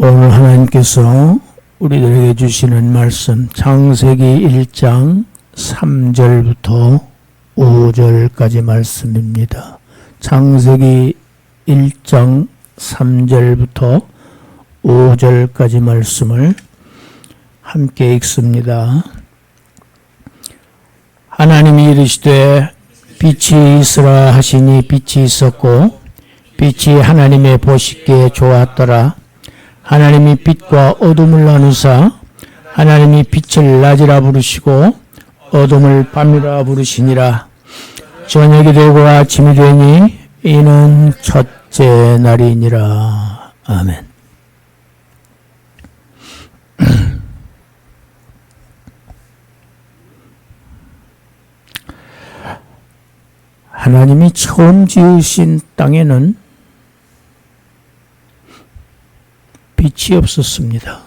오늘 하나님께서 우리들에게 주시는 말씀 창세기 1장 3절부터 5절까지 말씀입니다. 창세기 1장 3절부터 5절까지 말씀을 함께 읽습니다. 하나님이 이르시되 빛이 있으라 하시니 빛이 있었고 빛이 하나님의 보시기에 좋았더라. 하나님이 빛과 어둠을 나누사 하나님이 빛을 낮이라 부르시고 어둠을 밤이라 부르시니라. 저녁이 되고 아침이 되니 이는 첫째 날이니라. 아멘. 하나님이 처음 지으신 땅에는 빛이 없었습니다.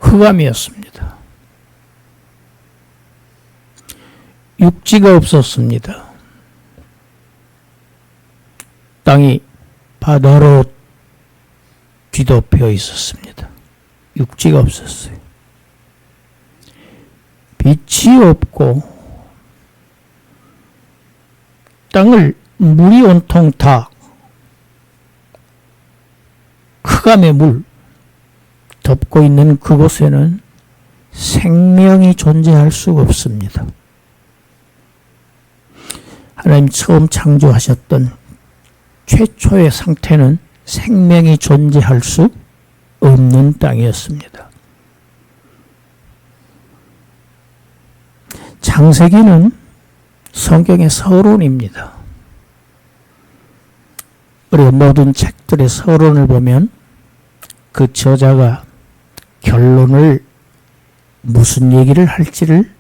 흑암이었습니다. 육지가 없었습니다. 땅이 바다로 뒤덮여 있었습니다. 육지가 없었어요. 빛이 없고 땅을 물이 온통 다 흑암의 물 덮고 있는 그곳에는 생명이 존재할 수가 없습니다. 하나님 처음 창조하셨던 최초의 상태는 생명이 존재할 수 없는 땅이었습니다. 창세기는 성경의 서론입니다. 우리가 모든 책들의 서론을 보면 그 저자가 결론을 무슨 얘기를 할지를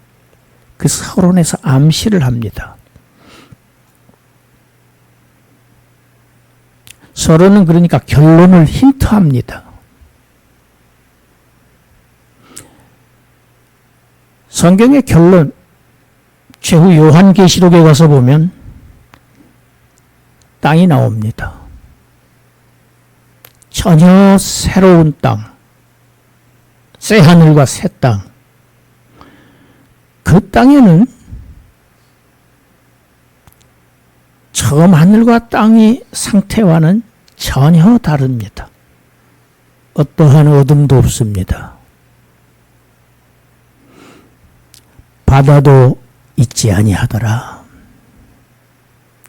그 서론에서 암시를 합니다. 서론은 그러니까 결론을 힌트합니다. 성경의 결론, 최후 요한계시록에 가서 보면 땅이 나옵니다. 전혀 새로운 땅, 새 하늘과 새 땅. 그 땅에는 처음 하늘과 땅의 상태와는 전혀 다릅니다. 어떠한 어둠도 없습니다. 바다도 있지 아니하더라.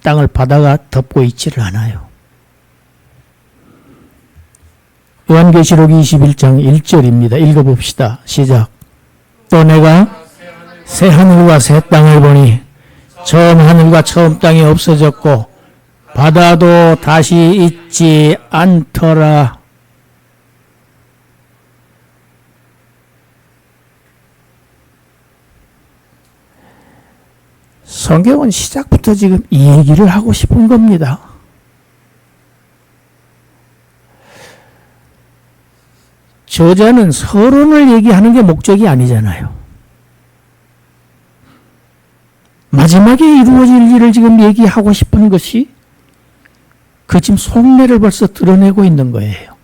땅을 바다가 덮고 있지를 않아요. 요한계시록 21장 1절입니다. 읽어봅시다. 시작. 또 내가 새 하늘과 새 땅을 보니 처음 하늘과 처음 땅이 없어졌고 바다도 다시 있지 않더라. 성경은 시작부터 지금 이 얘기를 하고 싶은 겁니다. 저자는 서론을 얘기하는 게 목적이 아니잖아요. 마지막에 이루어질 일을 지금 얘기하고 싶은 것이 그 지금 속내를 벌써 드러내고 있는 거예요.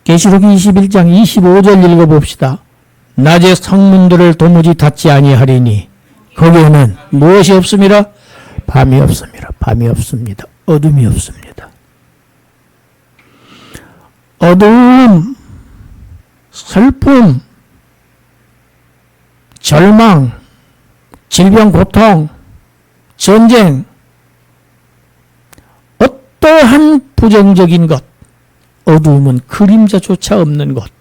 계시록 21장 25절 읽어봅시다. 낮에 성문들을 도무지 닫지 아니하리니 거기에는 무엇이 없습니다? 밤이 없습니다. 밤이 없습니다. 어둠이 없습니다. 어두움, 슬픔, 절망, 질병, 고통, 전쟁, 어떠한 부정적인 것, 어두움은 그림자조차 없는 것,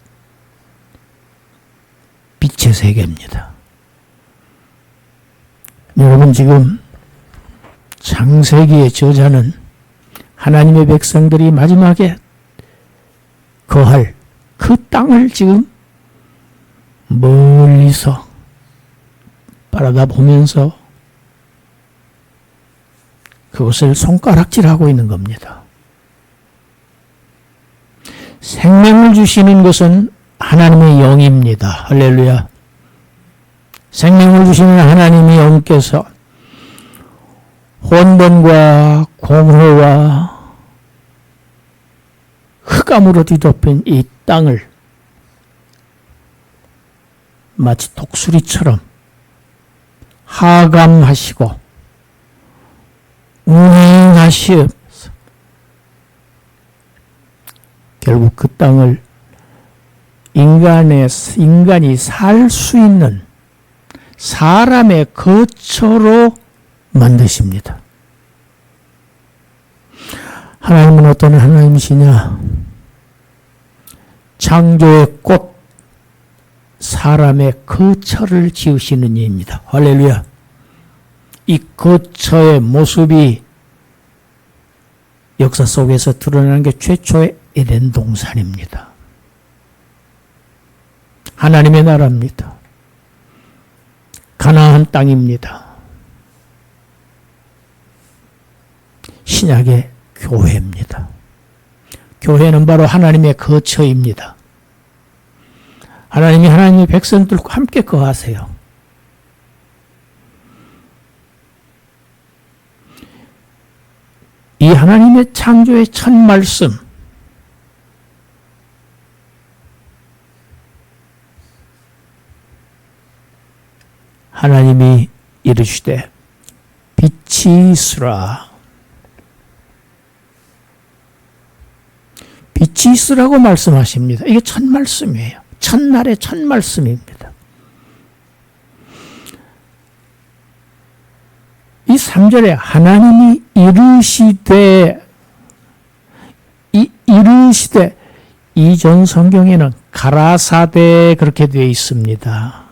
빛의 세계입니다. 여러분 지금 창세기의 저자는 하나님의 백성들이 마지막에 거할 그 땅을 지금 멀리서 바라다 보면서 그것을 손가락질하고 있는 겁니다. 생명을 주시는 것은 하나님의 영입니다. 할렐루야. 생명을 주시는 하나님의 영께서 혼돈과 공허와 흑암으로 뒤덮인 이 땅을 마치 독수리처럼 하감하시고 운행하시면서 결국 그 땅을 인간이 살 수 있는 사람의 거처로 만드십니다. 하나님은 어떤 하나님이시냐? 창조의 꽃, 사람의 거처를 지으시는 이입니다. 할렐루야. 이 거처의 모습이 역사 속에서 드러나는 게 최초의 에덴 동산입니다. 하나님의 나라입니다. 가나안 땅입니다. 신약의 교회입니다. 교회는 바로 하나님의 거처입니다. 하나님이 하나님의 백성들과 함께 거하세요. 이 하나님의 창조의 첫 말씀, 하나님이 이르시되 빛이 있으라. 빛이 있으라고 말씀하십니다. 이게 첫 말씀이에요. 첫날의 첫 말씀입니다. 이 3절에 하나님이 이르시되 이전 성경에는 가라사대 그렇게 되어 있습니다.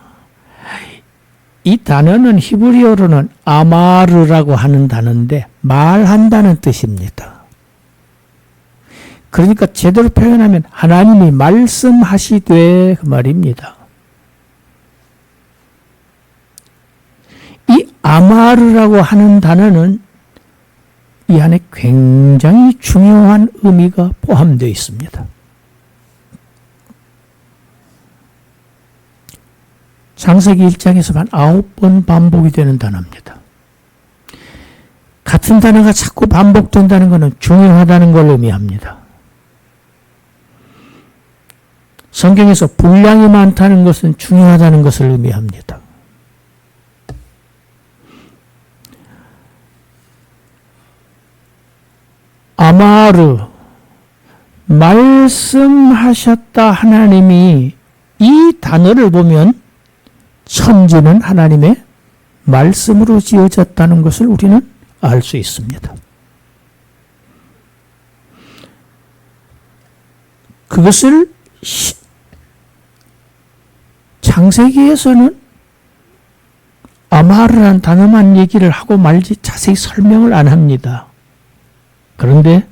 이 단어는 히브리어로는 아마르라고 하는 단어인데 말한다는 뜻입니다. 그러니까 제대로 표현하면 하나님이 말씀하시되 그 말입니다. 이 아마르라고 하는 단어는 이 안에 굉장히 중요한 의미가 포함되어 있습니다. 창세기 1장에서만 9번 반복이 되는 단어입니다. 같은 단어가 자꾸 반복된다는 것은 중요하다는 걸 의미합니다. 성경에서 분량이 많다는 것은 중요하다는 것을 의미합니다. 아마르, 말씀하셨다 하나님이 이 단어를 보면 천지는 하나님의 말씀으로 지어졌다는 것을 우리는 알 수 있습니다. 그것을 창세기에서는 아마르라는 단어만 얘기를 하고 말지 자세히 설명을 안 합니다. 그런데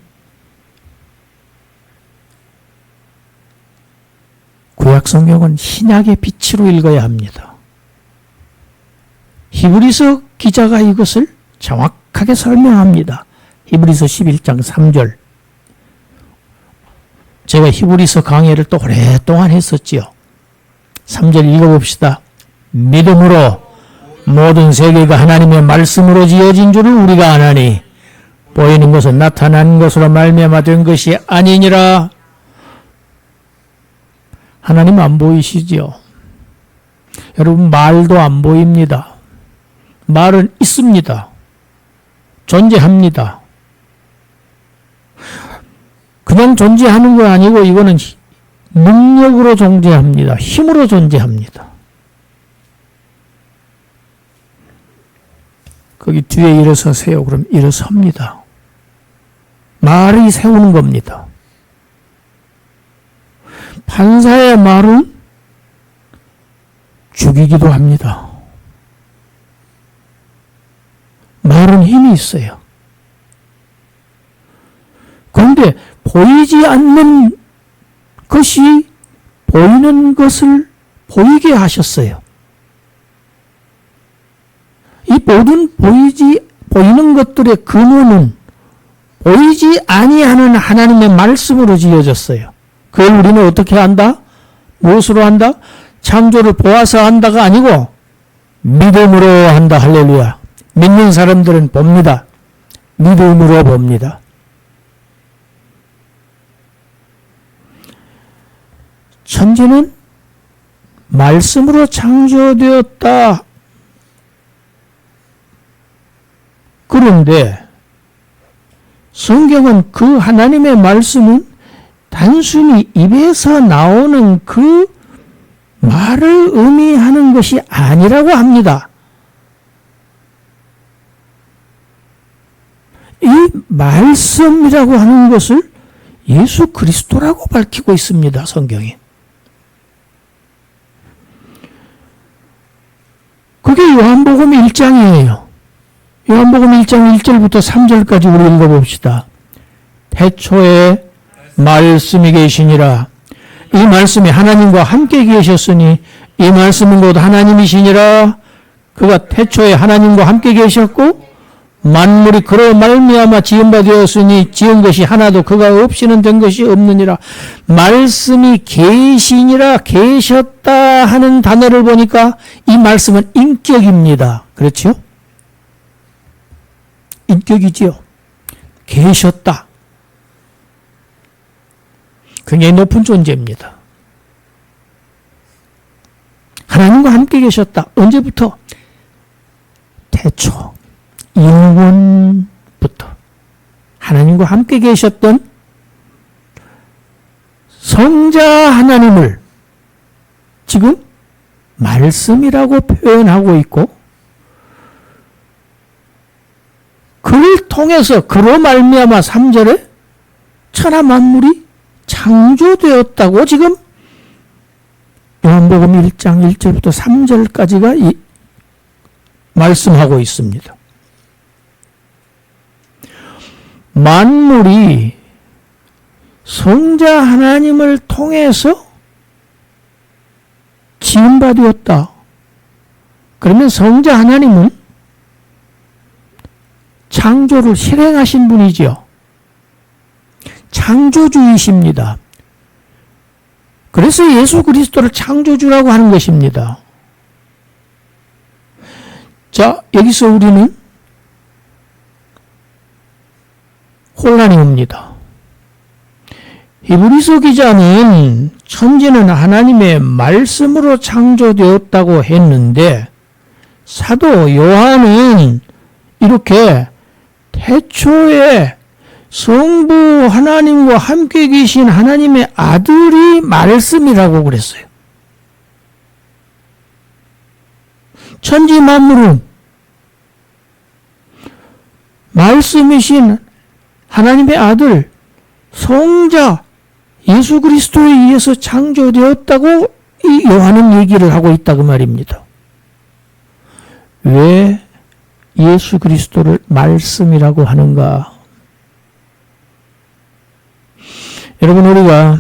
구약 성경은 신약의 빛으로 읽어야 합니다. 히브리서 기자가 이것을 정확하게 설명합니다. 히브리서 11장 3절. 제가 히브리서 강의를 또 오랫동안 했었지요. 3절 읽어봅시다. 믿음으로 모든 세계가 하나님의 말씀으로 지어진 줄을 우리가 아나니 보이는 것은 나타난 것으로 말미암아 된 것이 아니니라. 하나님 안 보이시죠? 여러분, 말도 안 보입니다. 말은 있습니다. 존재합니다. 그냥 존재하는 거 아니고 이거는 능력으로 존재합니다. 힘으로 존재합니다. 거기 뒤에 일어서세요. 그럼 일어섭니다. 말이 세우는 겁니다. 판사의 말은 죽이기도 합니다. 말은 힘이 있어요. 그런데 보이지 않는 것이 보이는 것을 보이게 하셨어요. 이 모든 보이는 것들의 근원은 보이지 아니하는 하나님의 말씀으로 지어졌어요. 그걸 우리는 어떻게 한다? 무엇으로 한다? 창조를 보아서 한다가 아니고 믿음으로 한다. 할렐루야. 믿는 사람들은 봅니다. 믿음으로 봅니다. 천지는 말씀으로 창조되었다. 그런데 성경은 그 하나님의 말씀은 단순히 입에서 나오는 그 말을 의미하는 것이 아니라고 합니다. 이 말씀이라고 하는 것을 예수 그리스도라고 밝히고 있습니다. 성경이. 그게 요한복음 1장이에요. 요한복음 1장 1절부터 3절까지 우리 읽어봅시다. 태초에 말씀이 계시니라. 이 말씀이 하나님과 함께 계셨으니 이 말씀은 곧 하나님이시니라. 그가 태초에 하나님과 함께 계셨고 만물이 그로 말미암아 지은 바 되었으니 지은 것이 하나도 그가 없이는 된 것이 없느니라. 말씀이 계시니라, 계셨다 하는 단어를 보니까 이 말씀은 인격입니다. 그렇죠? 인격이지요. 계셨다. 굉장히 높은 존재입니다. 하나님과 함께 계셨다. 언제부터? 태초, 영원부터 하나님과 함께 계셨던 성자 하나님을 지금 말씀이라고 표현하고 있고, 그를 통해서 그로 말미암아 3절에 천하 만물이 창조되었다고 지금 요한복음 1장 1절부터 3절까지가 말씀하고 있습니다. 만물이 성자 하나님을 통해서 지은 바 되었다. 그러면 성자 하나님은 창조를 실행하신 분이지요. 창조주이십니다. 그래서 예수 그리스도를 창조주라고 하는 것입니다. 자, 여기서 우리는 혼란이 옵니다. 히브리서 기자는 천지는 하나님의 말씀으로 창조되었다고 했는데 사도 요한은 이렇게 태초에 성부 하나님과 함께 계신 하나님의 아들이 말씀이라고 그랬어요. 천지 만물은 말씀이신 하나님의 아들, 성자 예수 그리스도에 의해서 창조되었다고 이 요한은 얘기를 하고 있다 그 말입니다. 왜 예수 그리스도를 말씀이라고 하는가? 여러분, 우리가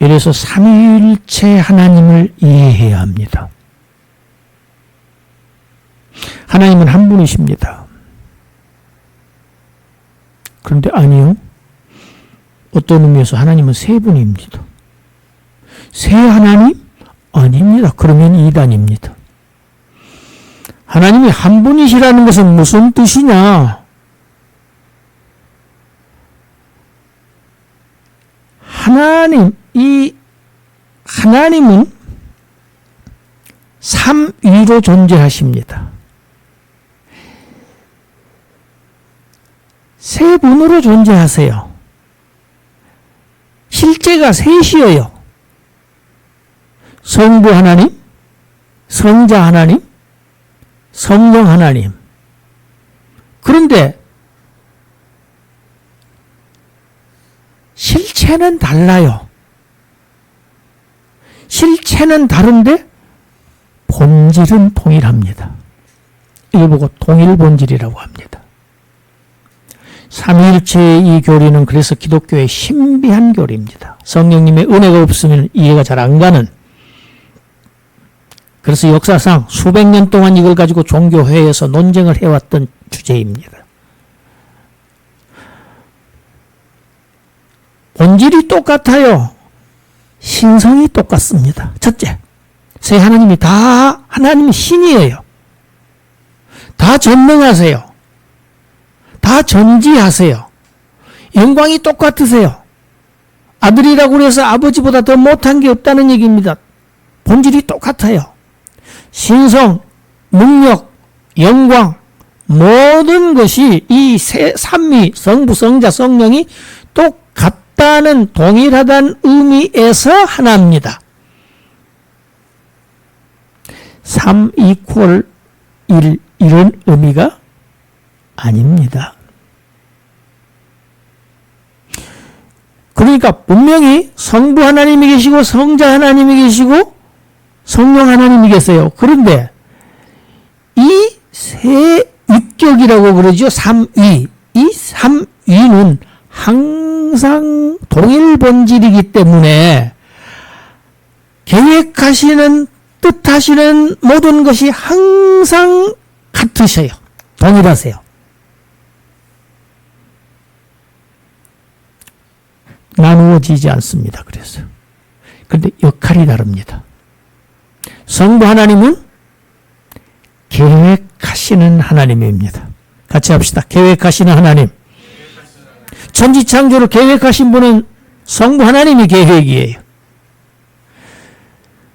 이래서 삼위일체 하나님을 이해해야 합니다. 하나님은 한 분이십니다. 그런데 아니요. 어떤 의미에서 하나님은 세 분입니다. 세 하나님? 아닙니다. 그러면 이단입니다. 하나님이 한 분이시라는 것은 무슨 뜻이냐? 이 하나님은 삼위로 존재하십니다. 세 분으로 존재하세요. 실제가 셋이에요. 성부 하나님, 성자 하나님, 성령 하나님. 그런데 실체는 달라요. 실체는 다른데 본질은 동일합니다. 이걸 보고 동일 본질이라고 합니다. 삼위일체의 이 교리는 그래서 기독교의 신비한 교리입니다. 성령님의 은혜가 없으면 이해가 잘 안 가는, 그래서 역사상 수백 년 동안 이걸 가지고 종교회에서 논쟁을 해왔던 주제입니다. 본질이 똑같아요. 신성이 똑같습니다. 첫째, 세 하나님이 다 하나님 신이에요. 다 전능하세요. 다 전지하세요. 영광이 똑같으세요. 아들이라고 해서 아버지보다 더 못한 게 없다는 얘기입니다. 본질이 똑같아요. 신성, 능력, 영광, 모든 것이 이 삼위, 성부, 성자, 성령이 똑같다는 동일하다는 의미에서 하나입니다. 3 이퀄 1 이런 의미가 아닙니다. 그러니까 분명히 성부 하나님이 계시고 성자 하나님이 계시고 성령 하나님이 계세요. 그런데 이 세 위격이라고 그러죠. 3위. 이 3위는 항상 동일 본질이기 때문에 계획하시는 뜻하시는 모든 것이 항상 같으셔요. 동일하세요. 나누어지지 않습니다. 그래서. 그런데 역할이 다릅니다. 성부 하나님은 계획하시는 하나님입니다. 같이 합시다. 계획하시는 하나님. 천지창조를 계획하신 분은 성부 하나님이 계획이에요.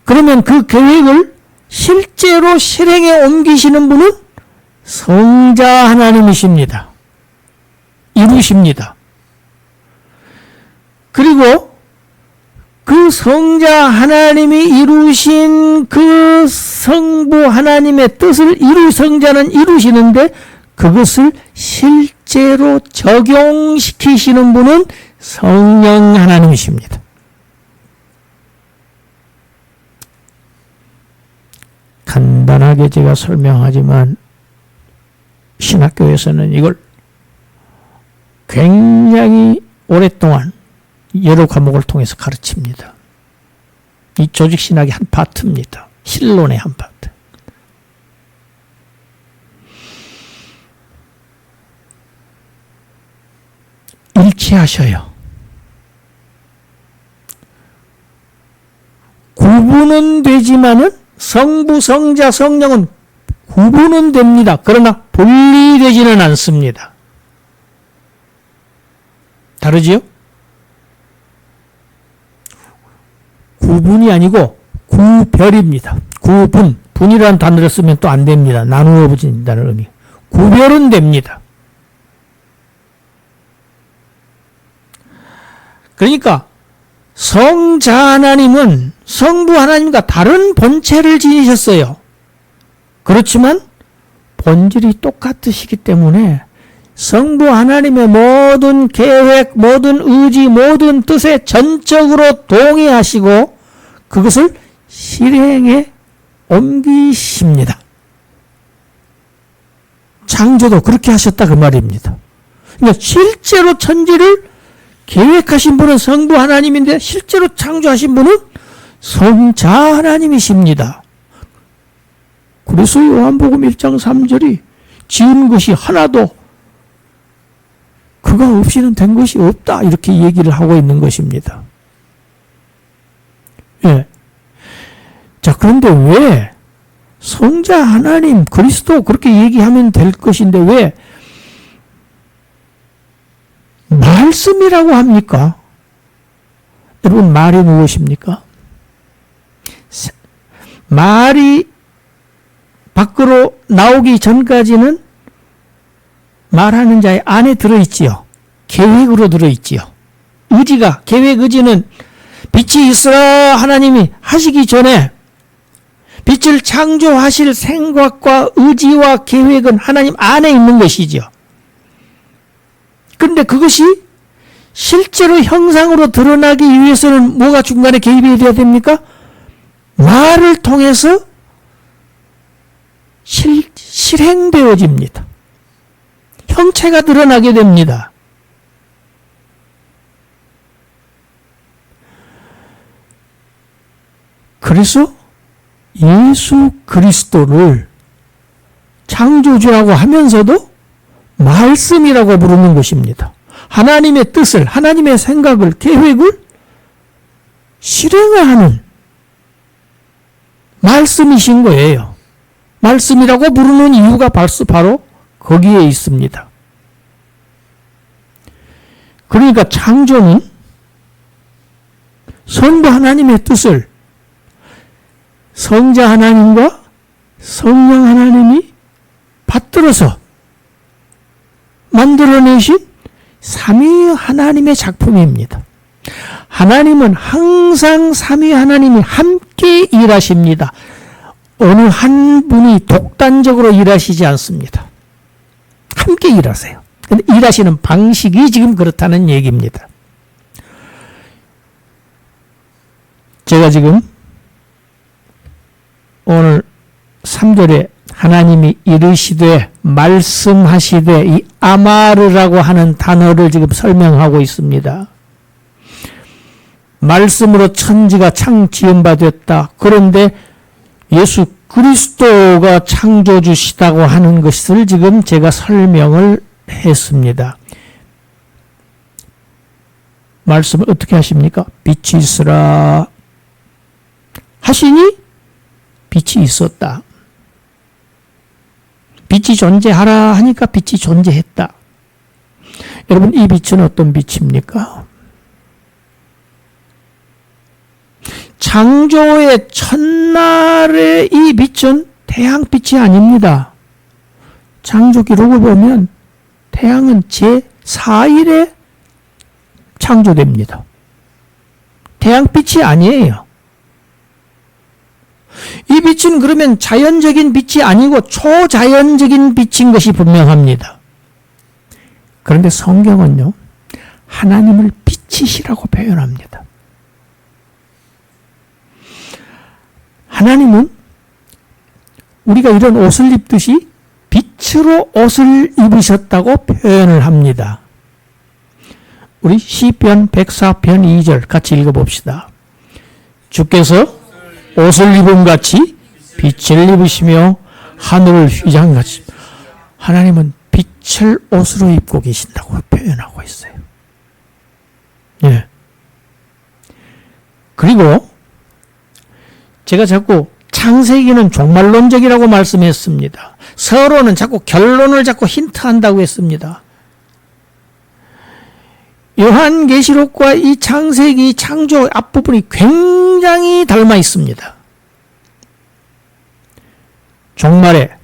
그러면 그 계획을 실제로 실행에 옮기시는 분은 성자 하나님이십니다. 이루십니다. 그리고 그 성자 하나님이 이루신 그 성부 하나님의 뜻을 성자는 이루시는데 그것을 실제로 적용시키시는 분은 성령 하나님이십니다. 간단하게 제가 설명하지만 신학교에서는 이걸 굉장히 오랫동안 여러 과목을 통해서 가르칩니다. 이 조직신학의 한 파트입니다. 신론의 한 파트. 일치하셔요. 구분은 되지만은 성부, 성자, 성령은 구분은 됩니다. 그러나 분리되지는 않습니다. 다르지요? 구분이 아니고 구별입니다. 구분. 분이라는 단어를 쓰면 또 안 됩니다. 나누어 보진다는 의미. 구별은 됩니다. 그러니까 성자 하나님은 성부 하나님과 다른 본체를 지니셨어요. 그렇지만 본질이 똑같으시기 때문에 성부 하나님의 모든 계획, 모든 의지, 모든 뜻에 전적으로 동의하시고 그것을 실행에 옮기십니다. 창조도 그렇게 하셨다 그 말입니다. 그러니까 실제로 천지를 계획하신 분은 성부 하나님인데 실제로 창조하신 분은 성자 하나님이십니다. 그래서 요한복음 1장 3절이 지은 것이 하나도 그가 없이는 된 것이 없다 이렇게 얘기를 하고 있는 것입니다. 예. 자, 그런데 왜 성자 하나님 그리스도 그렇게 얘기하면 될 것인데 왜 말씀이라고 합니까? 여러분 말이 무엇입니까? 말이 밖으로 나오기 전까지는 말하는 자의 안에 들어있지요. 계획으로 들어있지요. 의지가, 계획 의지는 빛이 있으라 하나님이 하시기 전에 빛을 창조하실 생각과 의지와 계획은 하나님 안에 있는 것이지요. 그런데 그것이 실제로 형상으로 드러나기 위해서는 뭐가 중간에 개입이 되어야 됩니까? 말을 통해서 실행되어집니다. 형체가 드러나게 됩니다. 그래서 예수 그리스도를 창조주라고 하면서도 말씀이라고 부르는 것입니다. 하나님의 뜻을, 하나님의 생각을, 계획을 실행을 하는 말씀이신 거예요. 말씀이라고 부르는 이유가 바로 거기에 있습니다. 그러니까 창조는 성부 하나님의 뜻을 성자 하나님과 성령 하나님이 받들어서 만들어내신 삼위 하나님의 작품입니다. 하나님은 항상 삼위 하나님이 함께 일하십니다. 어느 한 분이 독단적으로 일하시지 않습니다. 함께 일하세요. 근데 일하시는 방식이 지금 그렇다는 얘기입니다. 제가 지금 오늘 3절에 하나님이 이르시되 말씀하시되 이 아마르라고 하는 단어를 지금 설명하고 있습니다. 말씀으로 천지가 창지음받았다. 그런데 예수 그리스도가 창조주시다고 하는 것을 지금 제가 설명을 했습니다. 말씀을 어떻게 하십니까? 빛이 있으라 하시니 빛이 있었다. 빛이 존재하라 하니까 빛이 존재했다. 여러분, 이 빛은 어떤 빛입니까? 창조의 첫날의 이 빛은 태양빛이 아닙니다. 창조 기록을 보면 태양은 제4일에 창조됩니다. 태양빛이 아니에요. 이 빛은 그러면 자연적인 빛이 아니고 초자연적인 빛인 것이 분명합니다. 그런데 성경은요, 하나님을 빛이시라고 표현합니다. 하나님은 우리가 이런 옷을 입듯이 빛으로 옷을 입으셨다고 표현을 합니다. 우리 시편 104편 2절 같이 읽어봅시다. 주께서 옷을 입은 같이 빛을 입으시며 하늘을 휘장같이. 하나님은 빛을 옷으로 입고 계신다고 표현하고 있어요. 예. 그리고 제가 자꾸 창세기는 종말론적이라고 말씀했습니다. 서론은 자꾸 결론을 자꾸 힌트한다고 했습니다. 요한계시록과 이 창세기 창조 앞부분이 굉장히 닮아 있습니다. 종말에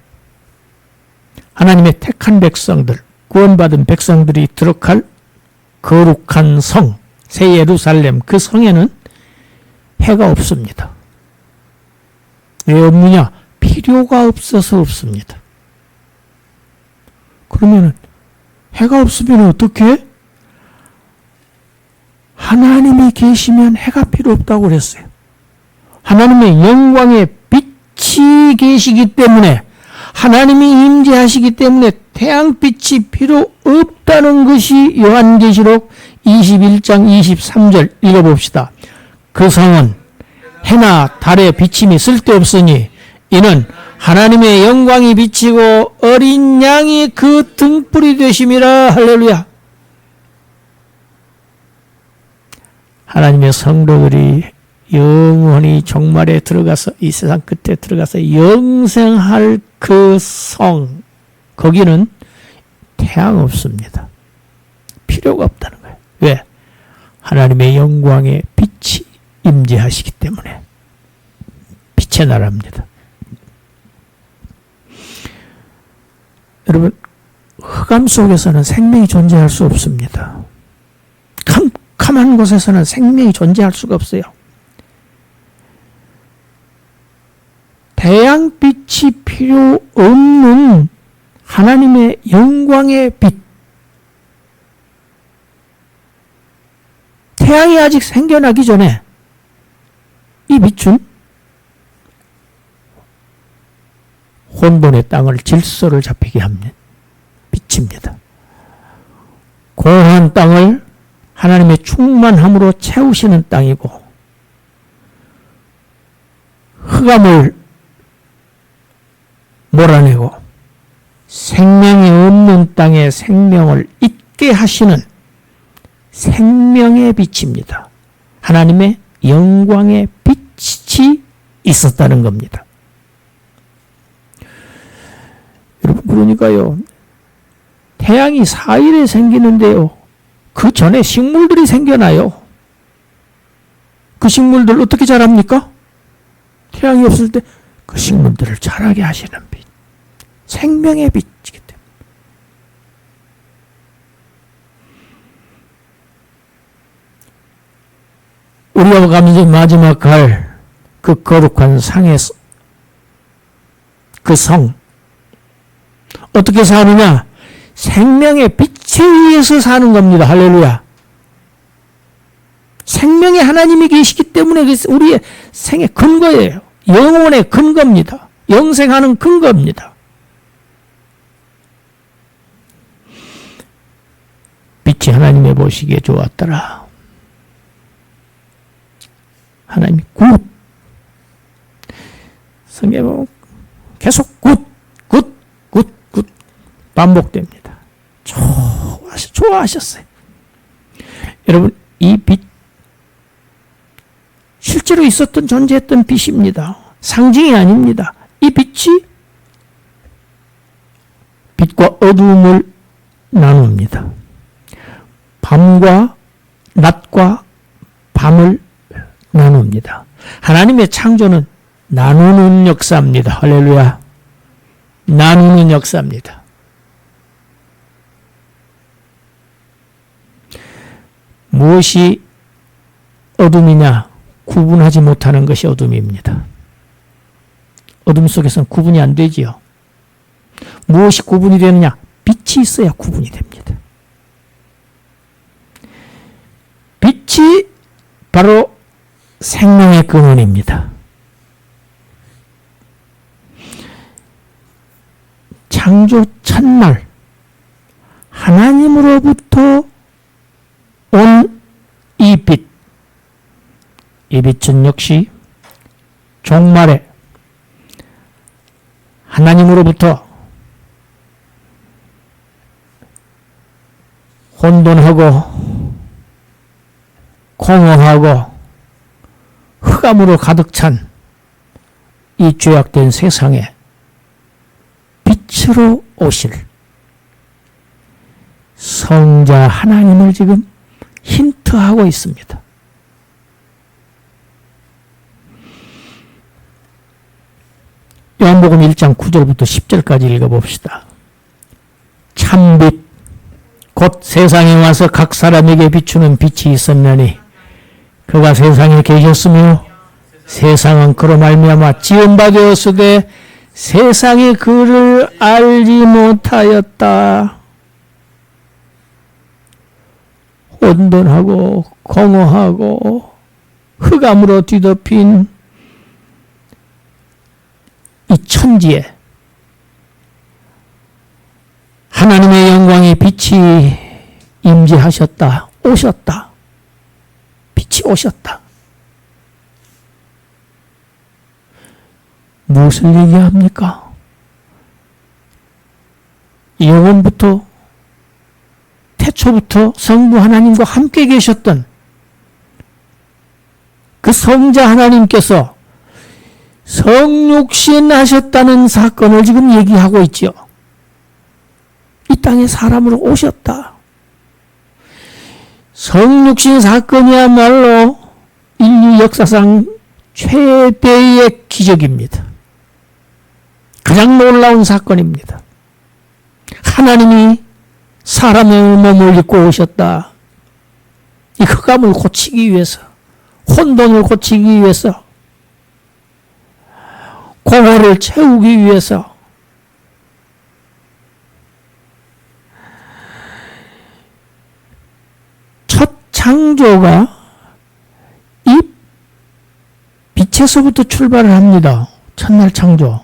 하나님의 택한 백성들, 구원받은 백성들이 들어갈 거룩한 성, 새 예루살렘, 그 성에는 해가 없습니다. 왜 없느냐? 필요가 없어서 없습니다. 그러면 해가 없으면 어떻게 해? 하나님이 계시면 해가 필요 없다고 그랬어요. 하나님의 영광의 빛이 계시기 때문에, 하나님이 임재하시기 때문에 태양빛이 필요 없다는 것이 요한계시록 21장 23절 읽어봅시다. 그 성은 해나 달의 비침이 쓸데없으니 이는 하나님의 영광이 비치고 어린 양이 그 등불이 되심이라. 할렐루야. 하나님의 성도들이 영원히 종말에 들어가서 이 세상 끝에 들어가서 영생할 그 성, 거기는 태양 없습니다. 필요가 없다는 거예요. 왜? 하나님의 영광의 빛이 임재하시기 때문에. 빛의 나라입니다. 여러분, 흑암 속에서는 생명이 존재할 수 없습니다. 캄캄한 곳에서는 생명이 존재할 수가 없어요. 태양빛이 필요 없는 하나님의 영광의 빛. 태양이 아직 생겨나기 전에 이 빛은 혼돈의 땅을 질서를 잡히게 하는 빛입니다. 공허한 땅을 하나님의 충만함으로 채우시는 땅이고, 흑암을 몰아내고 생명이 없는 땅에 생명을 있게 하시는 생명의 빛입니다. 하나님의 영광의 빛이 있었다는 겁니다. 여러분, 그러니까요, 태양이 4일에 생기는데요, 그 전에 식물들이 생겨나요. 그 식물들 어떻게 자랍니까? 태양이 없을 때 그 식물들을 자라게 하시는 빛. 생명의 빛이기 때문에. 우리가 가면서 마지막 갈 그 거룩한 상의 그 성. 어떻게 사느냐? 생명의 빛에 의해서 사는 겁니다. 할렐루야. 생명의 하나님이 계시기 때문에 우리의 생의 근거예요. 영혼의 근거입니다. 영생하는 근거입니다. 빛이 하나님의 보시기에 좋았더라. 하나님이 굿. 성경에 보면 계속 굿 반복됩니다. 좋아하셨어요. 여러분, 이 빛 실제로 있었던 존재했던 빛입니다. 상징이 아닙니다. 이 빛이 빛과 어두움을 나눕니다. 밤과 낮과 밤을 나눕니다. 하나님의 창조는 나누는 역사입니다. 할렐루야. 나누는 역사입니다. 무엇이 어둠이냐? 구분하지 못하는 것이 어둠입니다. 어둠 속에서는 구분이 안 되지요. 무엇이 구분이 되느냐? 빛이 있어야 구분이 됩니다. 빛이 바로 생명의 근원입니다. 창조 첫날 하나님으로부터 온 이 빛, 이 빛은 역시 종말에 하나님으로부터 혼돈하고 공허하고 흑암으로 가득 찬 이 죄악된 세상에 빛으로 오실 성자 하나님을 지금 힌트하고 있습니다. 요한복음 1장 9절부터 10절까지 읽어봅시다. 참빛 곧 세상에 와서 각 사람에게 비추는 빛이 있었나니 그가 세상에 계셨으며 세상은 그로 말미암아 지은 바 되었으되 세상이 그를 알지 못하였다. 혼돈하고 공허하고 흑암으로 뒤덮인 이 천지에 하나님의 영광의 빛이 임재하셨다. 오셨다. 빛이 오셨다. 무엇을 얘기합니까? 영원부터 태초부터 성부 하나님과 함께 계셨던 그 성자 하나님께서 성육신 하셨다는 사건을 지금 얘기하고 있죠. 이 땅에 사람으로 오셨다. 성육신 사건이야말로 인류 역사상 최대의 기적입니다. 가장 놀라운 사건입니다. 하나님이 사람의 몸을 입고 오셨다. 이 흑암을 고치기 위해서, 혼돈을 고치기 위해서, 공허를 채우기 위해서 첫 창조가 이 빛에서부터 출발을 합니다. 첫날 창조.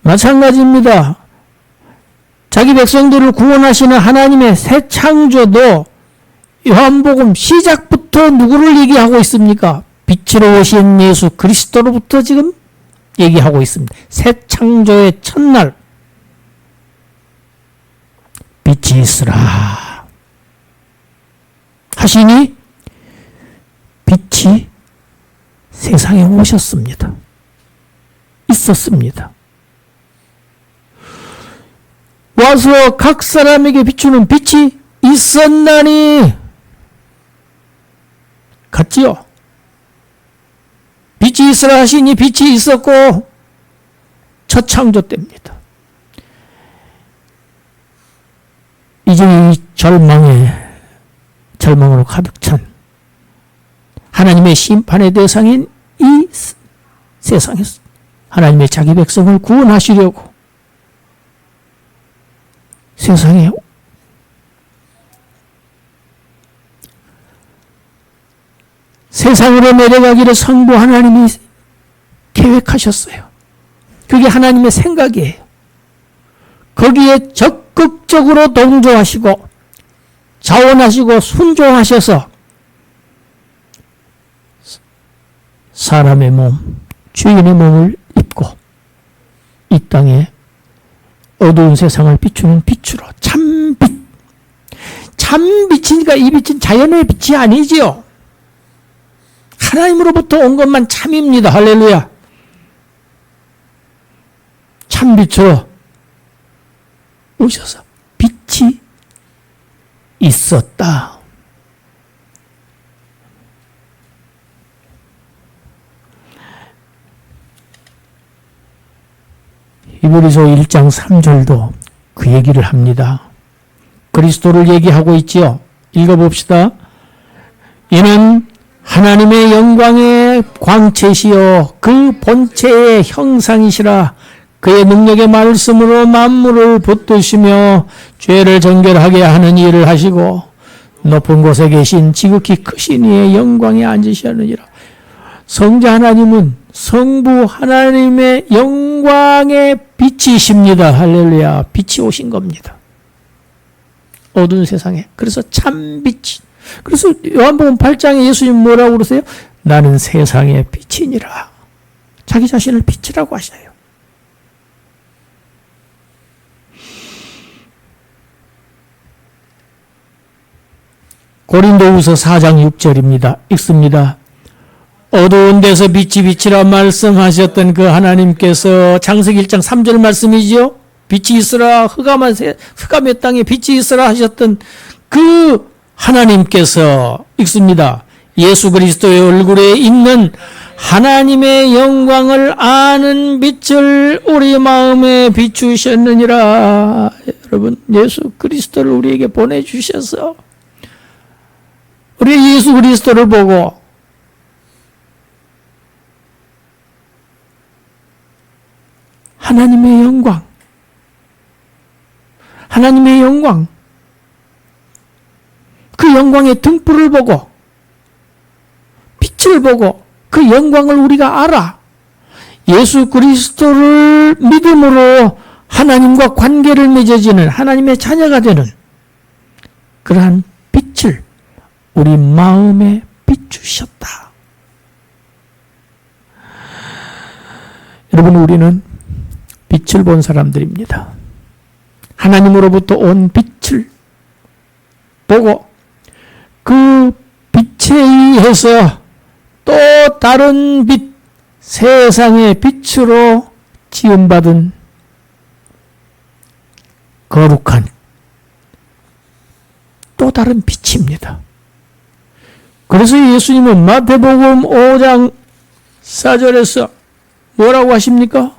마찬가지입니다. 자기 백성들을 구원하시는 하나님의 새 창조도 요한복음 시작부터 누구를 얘기하고 있습니까? 빛으로 오신 예수 그리스도로부터 지금 얘기하고 있습니다. 새 창조의 첫날 빛이 있으라 하시니 빛이 세상에 오셨습니다. 있었습니다. 와서 각 사람에게 비추는 빛이 있었나니 같지요? 빛이 있으라 하시니 빛이 있었고 첫 창조 때입니다. 이제 이 절망으로 가득 찬 하나님의 심판의 대상인 이 세상에서 하나님의 자기 백성을 구원하시려고 세상에 세상으로 내려가기를 성부 하나님이 계획하셨어요. 그게 하나님의 생각이에요. 거기에 적극적으로 동조하시고 자원하시고 순종하셔서 사람의 몸, 주인의 몸을 입고 이 땅에 어두운 세상을 비추는 빛으로 참빛. 참빛이니까 이 빛은 자연의 빛이 아니지요. 하나님으로부터 온 것만 참입니다. 할렐루야. 참빛으로 오셔서 빛이 있었다. 히브리서 1장 3절도 그 얘기를 합니다. 그리스도를 얘기하고 있지요. 읽어봅시다. 이는 하나님의 영광의 광채시요 그 본체의 형상이시라. 그의 능력의 말씀으로 만물을 붙드시며 죄를 정결하게 하는 일을 하시고 높은 곳에 계신 지극히 크신 이의 영광에 앉으시느니라. 성자 하나님은 성부 하나님의 영광의 빛이십니다. 할렐루야. 빛이 오신 겁니다. 어두운 세상에. 그래서 참빛. 그래서 요한복음 8장에 예수님 뭐라고 그러세요? 나는 세상의 빛이니라. 자기 자신을 빛이라고 하셔요. 고린도후서 4장 6절입니다. 읽습니다. 어두운 데서 빛이 빛이라 말씀하셨던 그 하나님께서 창세기 1장 3절 말씀이지요. 빛이 있으라 흑암의 땅에 빛이 있으라 하셨던 그 하나님께서 읽습니다. 예수 그리스도의 얼굴에 있는 하나님의 영광을 아는 빛을 우리 마음에 비추셨느니라. 여러분, 예수 그리스도를 우리에게 보내주셔서 우리 예수 그리스도를 보고 하나님의 영광, 그 영광의 등불을 보고 빛을 보고 그 영광을 우리가 알아. 예수 그리스도를 믿음으로 하나님과 관계를 맺어지는 하나님의 자녀가 되는 그러한 빛을 우리 마음에 비추셨다. 여러분, 우리는 빛을 본 사람들입니다. 하나님으로부터 온 빛을 보고 그 빛에 의해서 또 다른 빛, 세상의 빛으로 지음받은 거룩한 또 다른 빛입니다. 그래서 예수님은 마태복음 5장 4절에서 뭐라고 하십니까?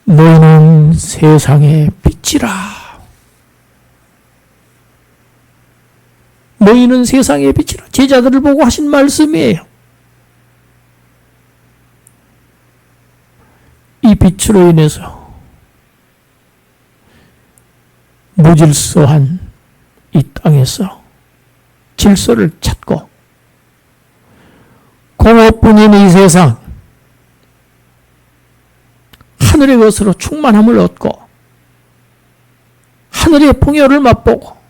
너희는 세상의 빛이라. 너희는 세상의 빛이라. 제자들을 보고 하신 말씀이에요. 이 빛으로 인해서 무질서한 이 땅에서 질서를 찾고 공허뿐인 이 세상, 하늘의 것으로 충만함을 얻고 하늘의 풍요를 맛보고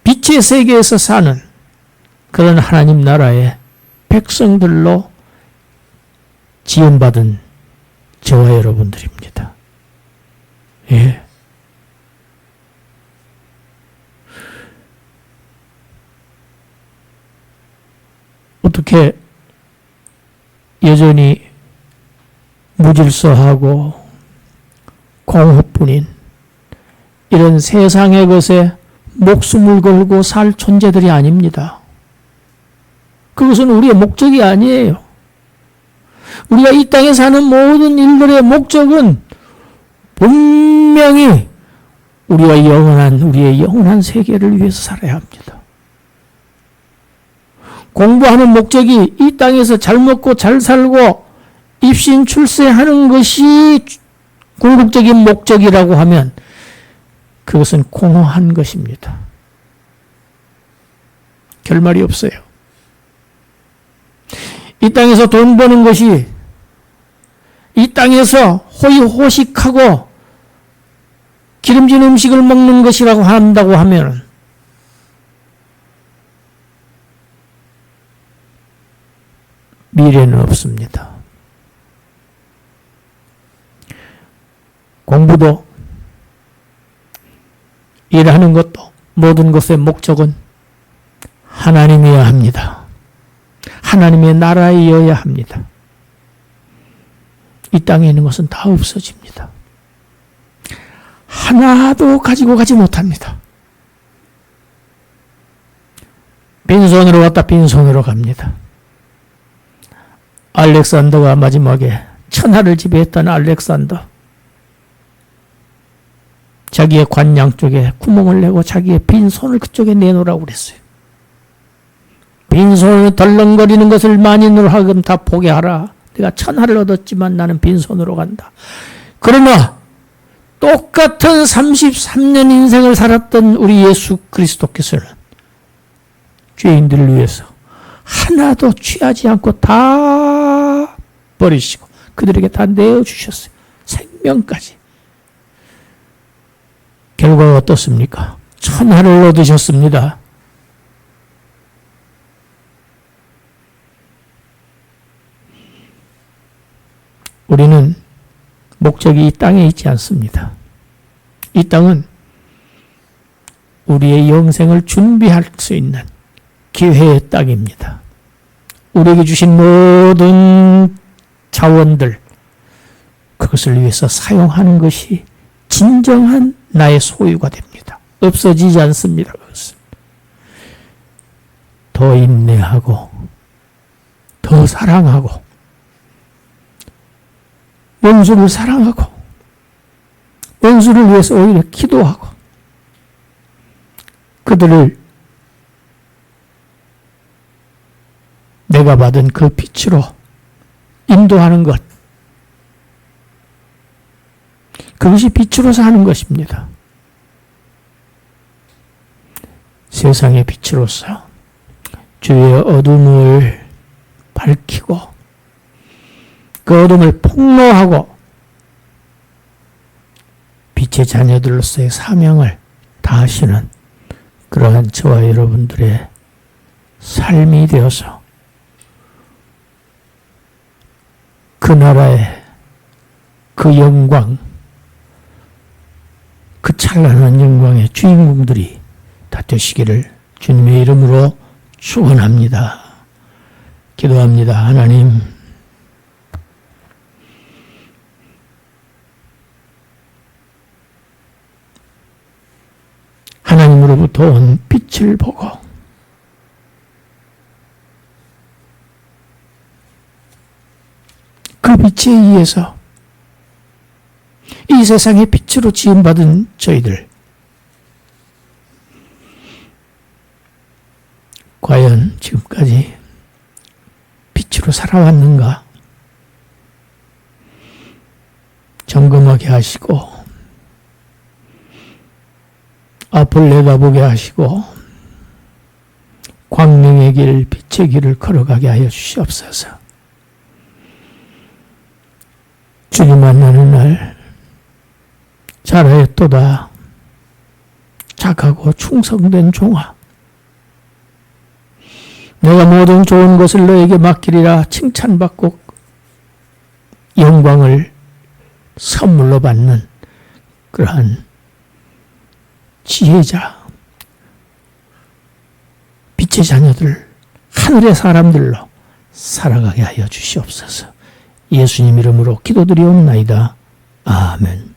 빛의 세계에서 사는 그런 하나님 나라의 백성들로 지원받은 저와 여러분들입니다. 예. 어떻게 여전히 무질서하고 공허뿐인 이런 세상의 것에 목숨을 걸고 살 존재들이 아닙니다. 그것은 우리의 목적이 아니에요. 우리가 이 땅에 사는 모든 일들의 목적은 분명히 우리의 영원한 세계를 위해서 살아야 합니다. 공부하는 목적이 이 땅에서 잘 먹고 잘 살고 입신 출세하는 것이 궁극적인 목적이라고 하면 그것은 공허한 것입니다. 결말이 없어요. 이 땅에서 돈 버는 것이 이 땅에서 호의호식하고 기름진 음식을 먹는 것이라고 한다고 하면 미래는 없습니다. 공부도 일하는 것도 모든 것의 목적은 하나님이어야 합니다. 하나님의 나라이어야 합니다. 이 땅에 있는 것은 다 없어집니다. 하나도 가지고 가지 못합니다. 빈손으로 왔다 빈손으로 갑니다. 알렉산더가 마지막에 천하를 지배했던 알렉산더, 자기의 관양 쪽에 구멍을 내고 자기의 빈손을 그쪽에 내놓으라고 그랬어요. 빈손으로 덜렁거리는 것을 만인으로 하금 다 포기하라. 내가 천하를 얻었지만 나는 빈손으로 간다. 그러나 똑같은 33년 인생을 살았던 우리 예수 그리스도께서는 죄인들을 위해서 하나도 취하지 않고 다 버리시고 그들에게 다 내어주셨어요. 생명까지. 결과가 어떻습니까? 천하를 얻으셨습니다. 우리는 목적이 이 땅에 있지 않습니다. 이 땅은 우리의 영생을 준비할 수 있는 기회의 땅입니다. 우리에게 주신 모든 자원들, 그것을 위해서 사용하는 것이 진정한 나의 소유가 됩니다. 없어지지 않습니다. 그것은. 더 인내하고 더 사랑하고 원수를 사랑하고 원수를 위해서 오히려 기도하고 그들을 내가 받은 그 빛으로 인도하는 것, 그것이 빛으로 사는 것입니다. 세상의 빛으로서 주의 어둠을 밝히고 그 어둠을 폭로하고 빛의 자녀들로서의 사명을 다하시는 그러한 저와 여러분들의 삶이 되어서 그 나라의 그 영광, 그 찬란한 영광의 주인공들이 다 되시기를 주님의 이름으로 축원합니다. 기도합니다. 하나님, 하나님으로부터 온 빛을 보고 그 빛에 의해서 이 세상의 빛으로 지음받은 저희들, 과연 지금까지 빛으로 살아왔는가 점검하게 하시고 앞을 내다보게 하시고 광명의 길, 빛의 길을 걸어가게 하여 주시옵소서. 주님 만나는 날 잘하였도다. 착하고 충성된 종아, 내가 모든 좋은 것을 너에게 맡기리라 칭찬받고 영광을 선물로 받는 그러한 지혜자, 빛의 자녀들, 하늘의 사람들로 살아가게 하여 주시옵소서. 예수님 이름으로 기도드리옵나이다. 아멘.